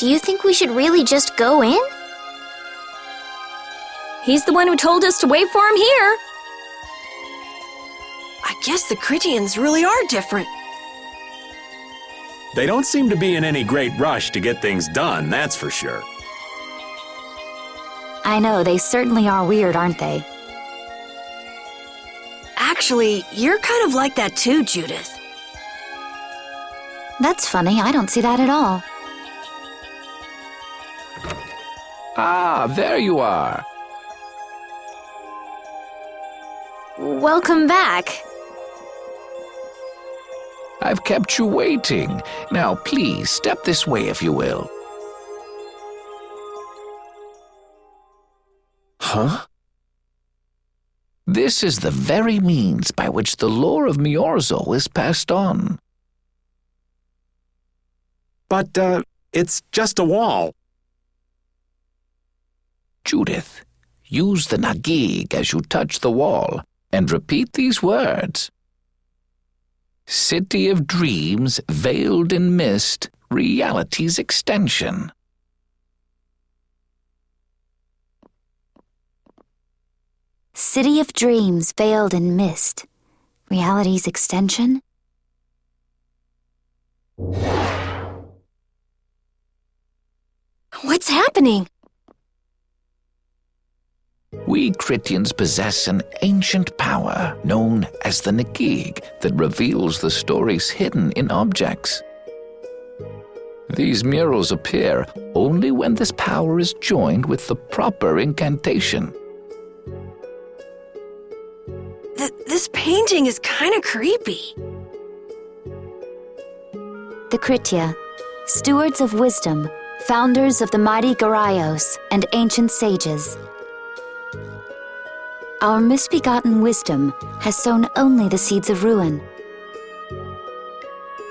Do you think we should really just go in? He's the one who told us to wait for him here. I guess the Critians really are different. They don't seem to be in any great rush to get things done, that's for sure. I know, they certainly are weird, aren't they? Actually, you're kind of like that too, Judith. That's funny, I don't see that at all. Ah, there you are. Welcome back. I've kept you waiting. Now, please, step this way if you will. Huh? This is the very means by which the lore of Miorzo is passed on. But, it's just a wall. Judith, use the Nagig as you touch the wall and repeat these words. City of dreams, veiled in mist, reality's extension. City of dreams veiled in mist. Reality's extension? What's happening? We Critians possess an ancient power known as the Nagig that reveals the stories hidden in objects. These murals appear only when this power is joined with the proper incantation. This painting is kind of creepy. The Kritia, stewards of wisdom, founders of the mighty Garaios and ancient sages. Our misbegotten wisdom has sown only the seeds of ruin.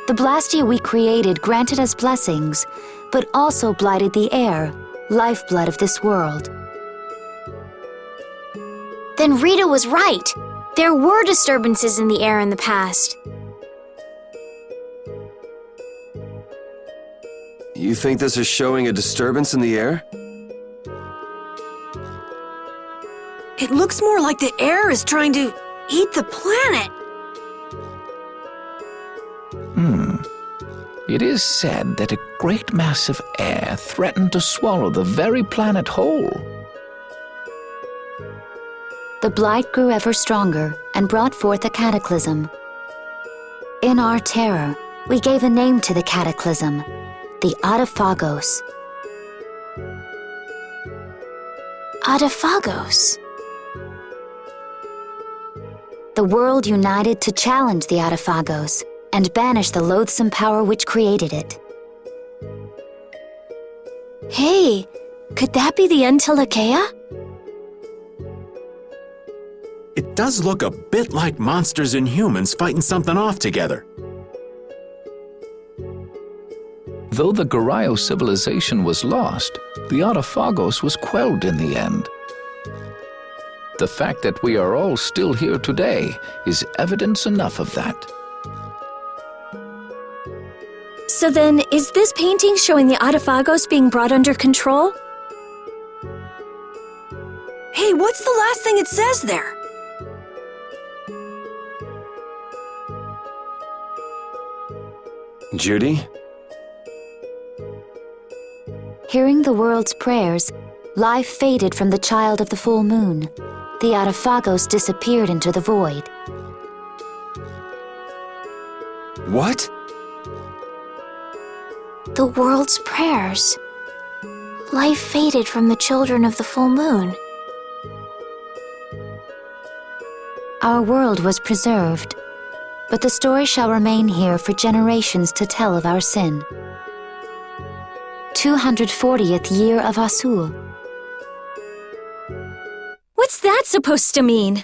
The Blastia we created granted us blessings, but also blighted the air, lifeblood of this world. Then Rita was right. There were disturbances in the air in the past. You think this is showing a disturbance in the air? It looks more like the air is trying to eat the planet. It is said that a great mass of air threatened to swallow the very planet whole. The blight grew ever stronger and brought forth a cataclysm. In our terror, we gave a name to the cataclysm, the Adaphagos. Adaphagos. The world united to challenge the Adaphagos and banish the loathsome power which created it. Hey, could that be the Untilakea? It does look a bit like monsters and humans fighting something off together. Though the Garaio civilization was lost, the Adaphagos was quelled in the end. The fact that we are all still here today is evidence enough of that. So then, is this painting showing the Adaphagos being brought under control? Hey, what's the last thing it says there? Judy? Hearing the world's prayers, life faded from the child of the full moon. The Adaphagos disappeared into the void. What? The world's prayers. Life faded from the children of the full moon. Our world was preserved, but the story shall remain here for generations to tell of our sin. 240th year of Asul. What's that supposed to mean?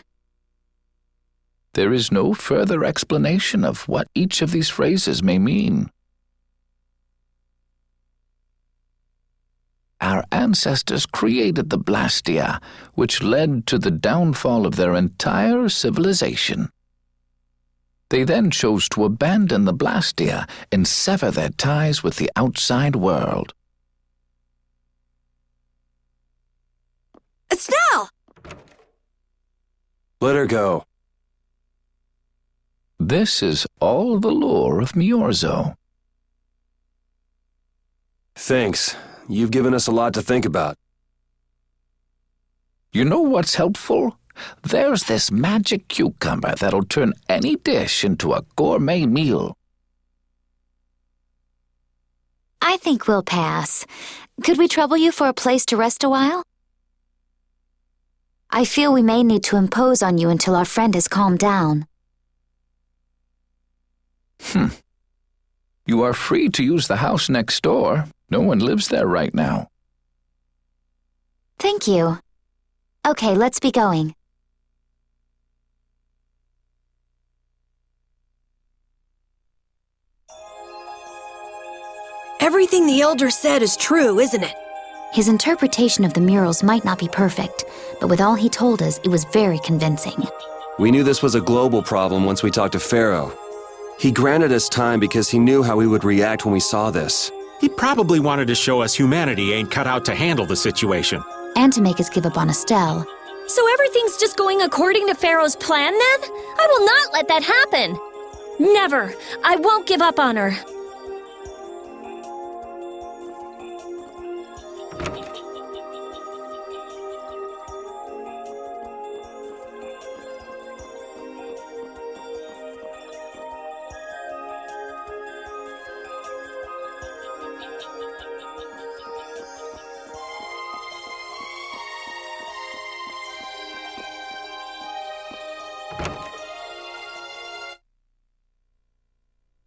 There is no further explanation of what each of these phrases may mean. Our ancestors created the Blastia, which led to the downfall of their entire civilization. They then chose to abandon the Blastia and sever their ties with the outside world. Let her go. This is all the lore of Miorzo. Thanks. You've given us a lot to think about. You know what's helpful? There's this magic cucumber that'll turn any dish into a gourmet meal. I think we'll pass. Could we trouble you for a place to rest a while? I feel we may need to impose on you until our friend has calmed down. You are free to use the house next door. No one lives there right now. Thank you. Okay, let's be going. Everything the Elder said is true, isn't it? His interpretation of the murals might not be perfect, but with all he told us, it was very convincing. We knew this was a global problem once we talked to Pharaoh. He granted us time because he knew how we would react when we saw this. He probably wanted to show us humanity ain't cut out to handle the situation. And to make us give up on Estelle. So everything's just going according to Pharaoh's plan then? I will not let that happen! Never! I won't give up on her.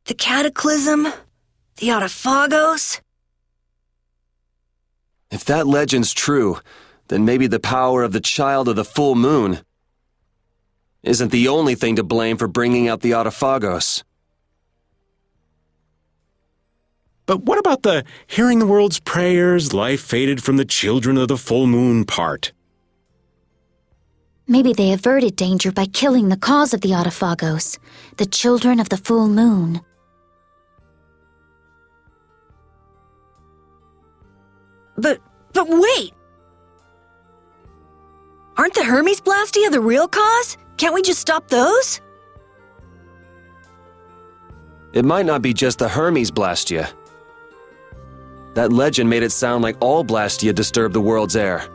The Cataclysm? The Autophagos? If that legend's true, then maybe the power of the Child of the Full Moon isn't the only thing to blame for bringing out the Autophagos. But what about the hearing the world's prayers, life faded from the children of the full moon part? Maybe they averted danger by killing the cause of the Autophagos, the children of the full moon. But wait! Aren't the Hermes Blastia the real cause? Can't we just stop those? It might not be just the Hermes Blastia. That legend made it sound like all Blastia disturb the world's air.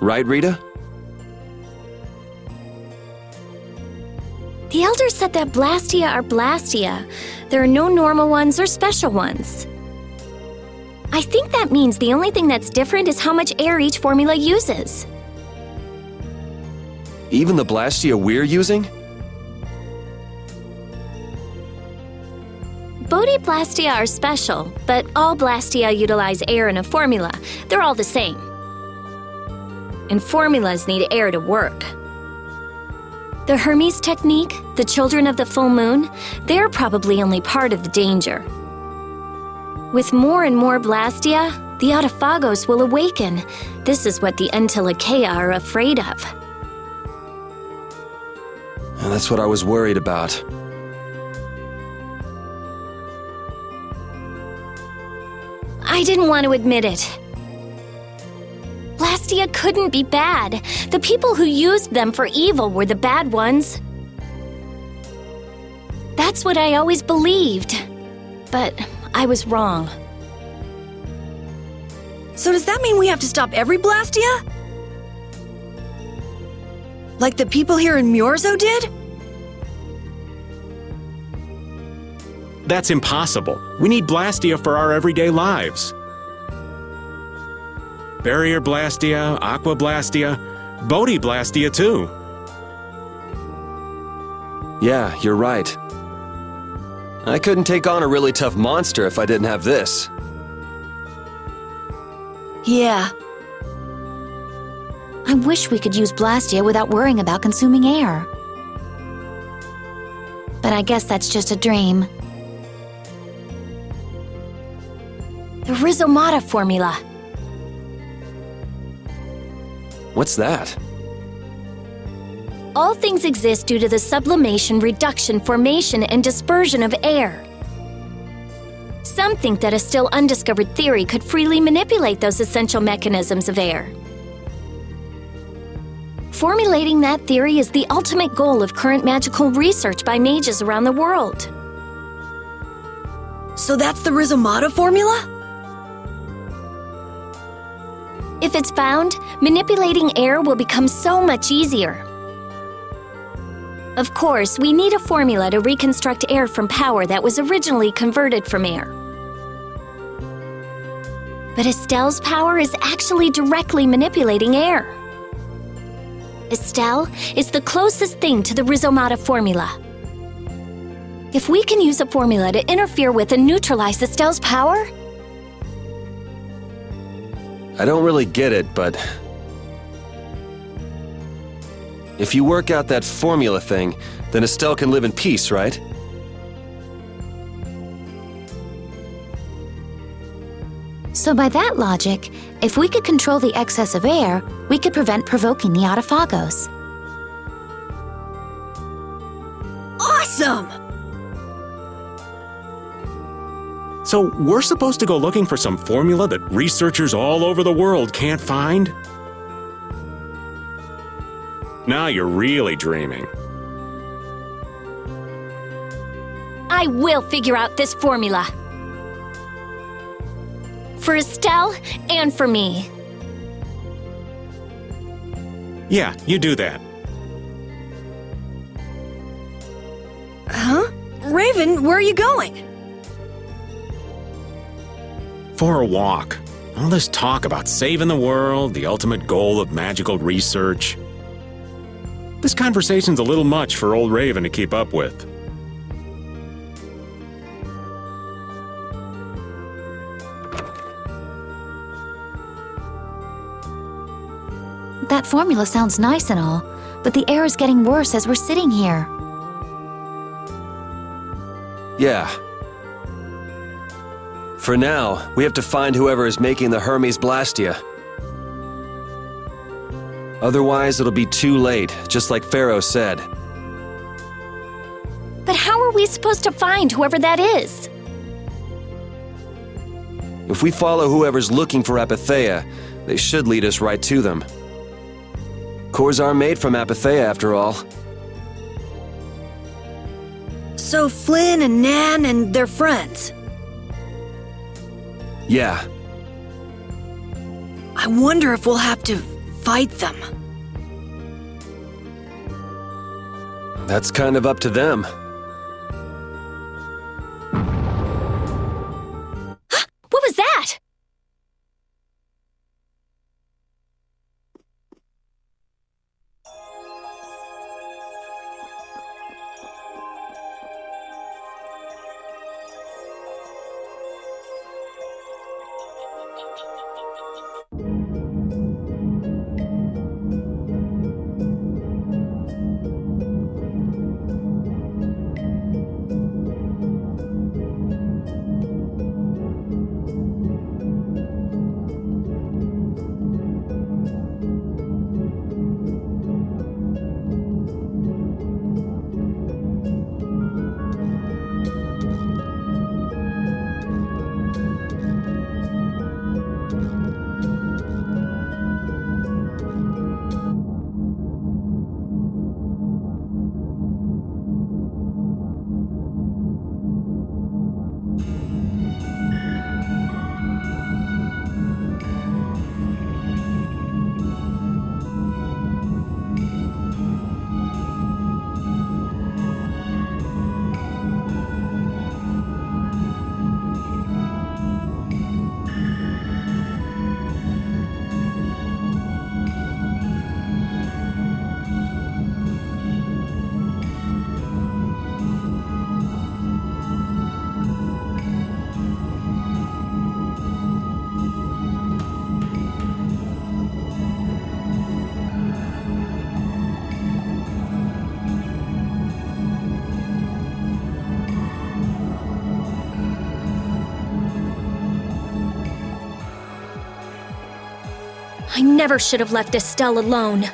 Right, Rita? The Elder said that Blastia are Blastia. There are no normal ones or special ones. I think that means the only thing that's different is how much air each formula uses. Even the Blastia we're using? Bodhi Blastia are special, but all Blastia utilize air in a formula. They're all the same. And formulas need air to work. The Hermes technique, the children of the full moon, they're probably only part of the danger. With more and more Blastia, the Autophagos will awaken. This is what the Entelekea are afraid of. And that's what I was worried about. I didn't want to admit it. Blastia couldn't be bad. The people who used them for evil were the bad ones. That's what I always believed. But I was wrong. So does that mean we have to stop every Blastia? Like the people here in Miorzo did? That's impossible. We need Blastia for our everyday lives. Barrier Blastia, Aqua Blastia, Bodhi Blastia too. Yeah, you're right. I couldn't take on a really tough monster if I didn't have this. Yeah. I wish we could use Blastia without worrying about consuming air. But I guess that's just a dream. The Rhizomata formula. What's that? All things exist due to the sublimation, reduction, formation, and dispersion of air. Some think that a still undiscovered theory could freely manipulate those essential mechanisms of air. Formulating that theory is the ultimate goal of current magical research by mages around the world. So that's the Rhizomata formula? If it's found, manipulating air will become so much easier. Of course, we need a formula to reconstruct air from power that was originally converted from air. But Estelle's power is actually directly manipulating air. Estelle is the closest thing to the Rhizomata formula. If we can use a formula to interfere with and neutralize Estelle's power... I don't really get it, but... if you work out that formula thing, then Estelle can live in peace, right? So by that logic, if we could control the excess of air, we could prevent provoking the Autophagos. Awesome! So we're supposed to go looking for some formula that researchers all over the world can't find? Now you're really dreaming. I will figure out this formula. For Estelle and for me. Yeah, you do that. Huh? Raven, where are you going? For a walk. All this talk about saving the world, the ultimate goal of magical research. This conversation's a little much for old Raven to keep up with. That formula sounds nice and all, but the air is getting worse as we're sitting here. Yeah. For now, we have to find whoever is making the Hermes Blastia. Otherwise, it'll be too late, just like Pharaoh said. But how are we supposed to find whoever that is? If we follow whoever's looking for Apatheia, they should lead us right to them. Cores are made from Apatheia, after all. So Flynn and Nan and their friends. Yeah. I wonder if we'll have to fight them. That's kind of up to them. What was that? I never should have left Estelle alone.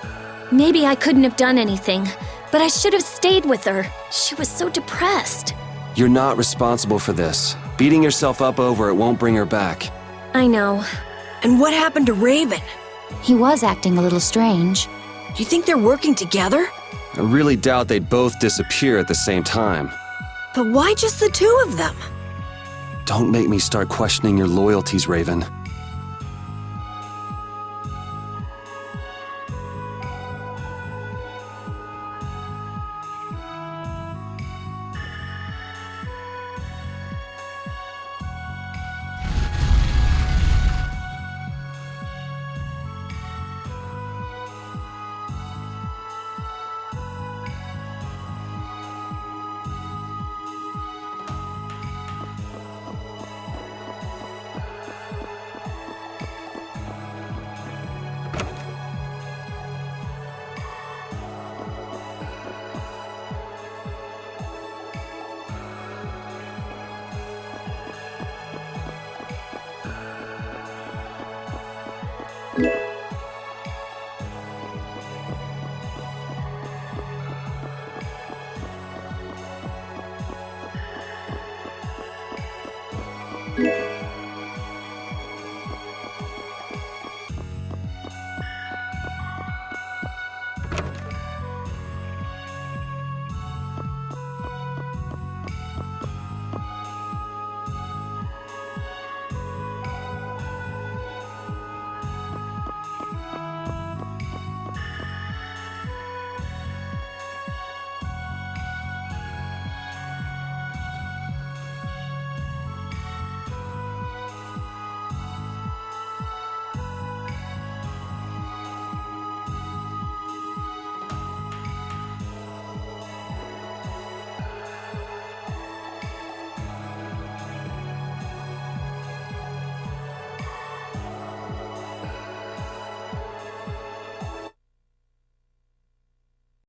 Maybe I couldn't have done anything, but I should have stayed with her. She was so depressed. You're not responsible for this. Beating yourself up over it won't bring her back. I know. And what happened to Raven? He was acting a little strange. You think they're working together? I really doubt they'd both disappear at the same time. But why just the two of them? Don't make me start questioning your loyalties, Raven.